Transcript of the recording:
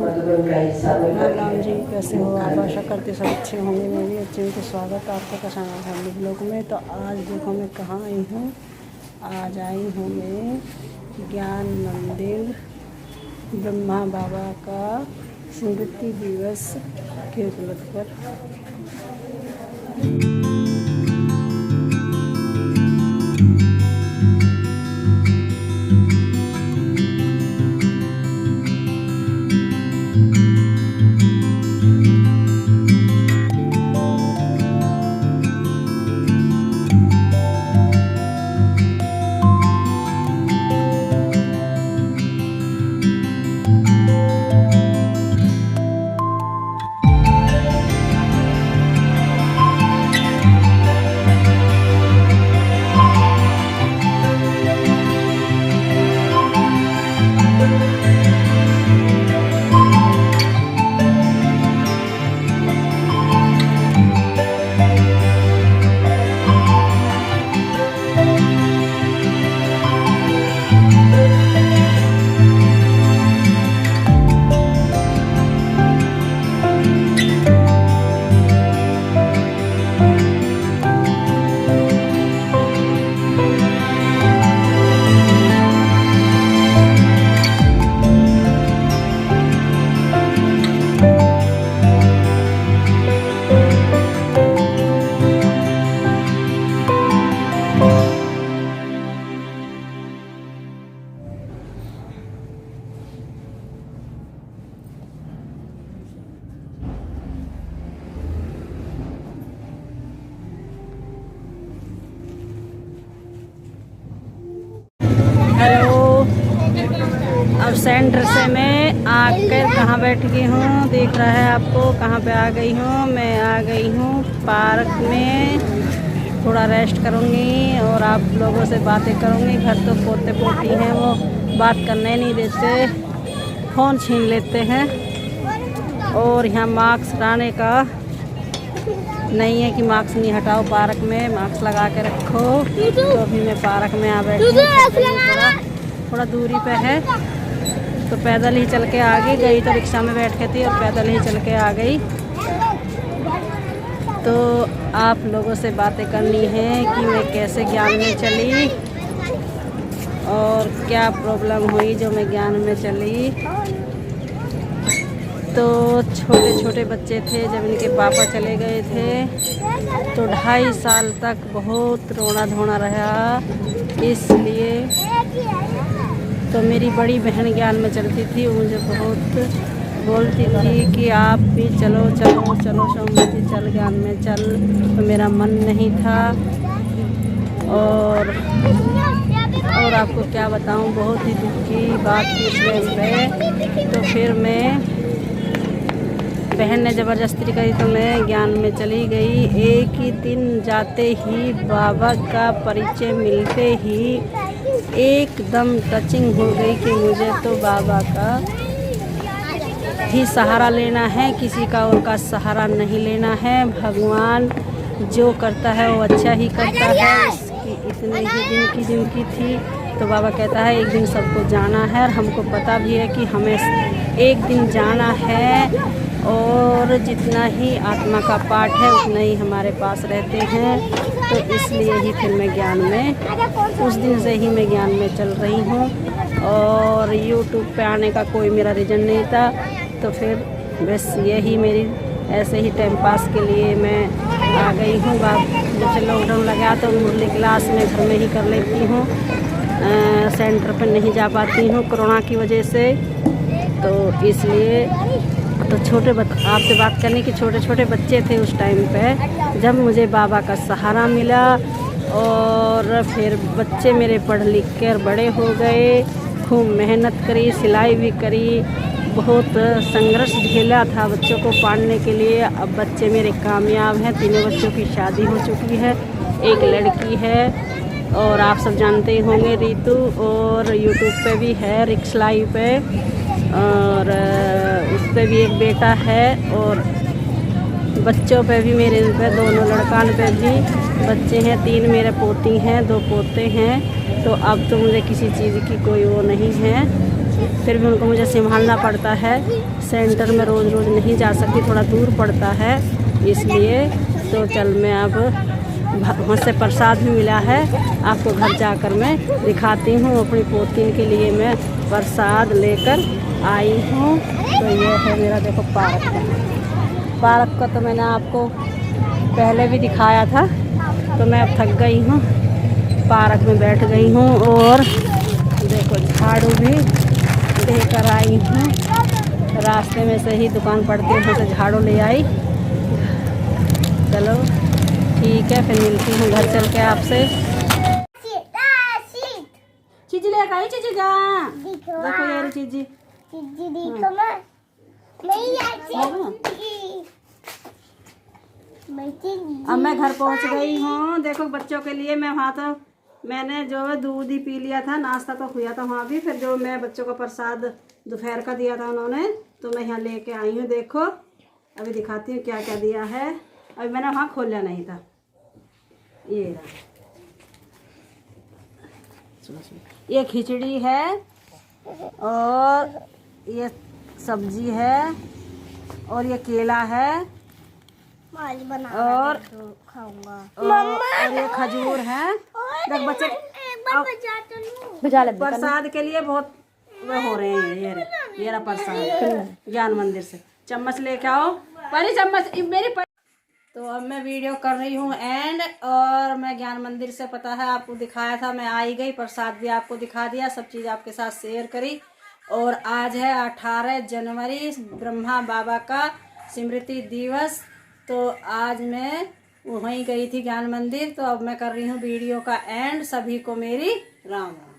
राम जी, कैसे हो आप? आशा करते सब अच्छे होंगे। मैं भी अच्छे हूँ। तो स्वागत है आपका कसाना फैमिली ब्लॉग में। तो आज देखो मैं कहाँ आई हूँ। आज आई हूँ मैं ज्ञान मंदिर ब्रह्मा बाबा का स्मृति दिवस के उपलक्ष्य पर। हेलो, अब सेंटर से मैं आकर कहाँ बैठ गई हूँ देख रहा है आपको। कहाँ पे आ गई हूँ? मैं आ गई हूँ पार्क में। थोड़ा रेस्ट करूँगी और आप लोगों से बातें करूँगी। घर तो पोते पोती हैं, वो बात करने नहीं देते, फ़ोन छीन लेते हैं। और यहाँ मास्क हटाने का नहीं है कि मास्क नहीं हटाओ, पार्क में मास्क लगा के रखो। तो अभी मैं पार्क में आ बैठी हूँ, थोड़ा दूरी पे है। तो पैदल ही चल के आ गई तो रिक्शा में बैठ के थी और पैदल ही चल के आ गई। तो आप लोगों से बातें करनी है कि मैं कैसे ज्ञान में चली और क्या प्रॉब्लम हुई जो मैं ज्ञान में चली। तो छोटे छोटे बच्चे थे जब इनके पापा चले गए थे, तो 2.5 साल तक बहुत रोना धोना रहा। इसलिए तो मेरी बड़ी बहन ज्ञान में चलती थी, मुझे बहुत बोलती थी कि आप भी चलो चलो चलो सोमवती चल, ज्ञान में चल। तो मेरा मन नहीं था। और आपको क्या बताऊं, बहुत ही दुख की बात थी इस टाइम पे। तो फिर मैं बहन ने ज़बरदस्ती करी तो मैं ज्ञान में चली गई। एक ही दिन जाते ही बाबा का परिचय मिलते ही एकदम टचिंग हो गई कि मुझे तो बाबा का ही सहारा लेना है, किसी का और का सहारा नहीं लेना है। भगवान जो करता है वो अच्छा ही करता है। इसकी इतने ही दिन की जिंदगी थी तो बाबा कहता है एक दिन सबको जाना है। और हमको पता भी है कि हमें एक दिन जाना है। और जितना ही आत्मा का पाठ है उतना ही हमारे पास रहते हैं। तो इसलिए ही फिर मैं ज्ञान में, उस दिन से ही मैं ज्ञान में चल रही हूँ। और YouTube पे आने का कोई मेरा रीज़न नहीं था। तो फिर बस यही मेरी ऐसे ही टाइम पास के लिए मैं आ गई हूँ। जब से लॉकडाउन लगा तो मुरली क्लास में घर में ही कर लेती हूँ, सेंटर पर नहीं जा पाती हूँ कोरोना की वजह से। तो इसलिए तो आपसे बात करने की, छोटे छोटे बच्चे थे उस टाइम पे जब मुझे बाबा का सहारा मिला। और फिर बच्चे मेरे पढ़ लिख कर बड़े हो गए, खूब मेहनत करी, सिलाई भी करी, बहुत संघर्ष झेला था बच्चों को पालने के लिए। अब बच्चे मेरे कामयाब हैं। 3 बच्चों की शादी हो चुकी है, एक लड़की है और आप सब जानते ही होंगे रितु। और YouTube पे भी है रिक्स लाइव पे, और उस पे भी एक बेटा है। और बच्चों पे भी मेरे पे दोनों लड़कान पे भी बच्चे हैं। 3 मेरे पोती हैं, 2 पोते हैं। तो अब तो मुझे किसी चीज़ की कोई वो नहीं है। फिर भी उनको मुझे संभालना पड़ता है। सेंटर में रोज़ रोज़ नहीं जा सकती, थोड़ा दूर पड़ता है इसलिए। तो चल मैं अब वहाँ से प्रसाद भी मिला है, आपको घर जाकर मैं दिखाती हूँ। अपनी पोती के लिए मैं प्रसाद लेकर आई हूँ। तो ये है मेरा, देखो पार्क का तो मैंने आपको पहले भी दिखाया था। तो मैं अब थक गई हूँ, पार्क में बैठ गई हूँ और देखो झाड़ू भी लेकर आई हूँ। रास्ते में से ही दुकान पड़ती है, वहाँ से झाड़ू ले आई। चलो ठीक है, फिर मिलती हूँ घर चल के आपसे। चीजी लेकर आई, चीजी का देखो यार, चीजी अब मैं घर पहुंच गई हूँ। देखो बच्चों के लिए मैं वहाँ तो मैंने जो है दूध ही पी लिया था, नाश्ता तो हुआ था वहाँ भी। फिर जो मैं बच्चों का प्रसाद दोपहर का दिया था उन्होंने, तो मैं यहाँ लेके आई हूँ। देखो अभी दिखाती हूँ क्या क्या दिया है। अभी मैंने वहाँ खोला नहीं था। ये ये खिचड़ी है और ये सब्जी है और ये केला है और खाऊंगा और ये खजूर है। देख बच्चे प्रसाद के लिए बहुत वो हो रहे हैं। ये रहा प्रसाद ज्ञान मंदिर से। चम्मच लेके आओ, परी चम्मच मेरी तो अब मैं वीडियो कर रही हूँ एंड, और मैं ज्ञान मंदिर से, पता है आपको दिखाया था, मैं आई गई, प्रसाद भी आपको दिखा दिया, सब चीज़ आपके साथ शेयर करी। और आज है 18 जनवरी, ब्रह्मा बाबा का स्मृति दिवस। तो आज मैं वहीं गई थी ज्ञान मंदिर। तो अब मैं कर रही हूँ वीडियो का एंड। सभी को मेरी राम राम।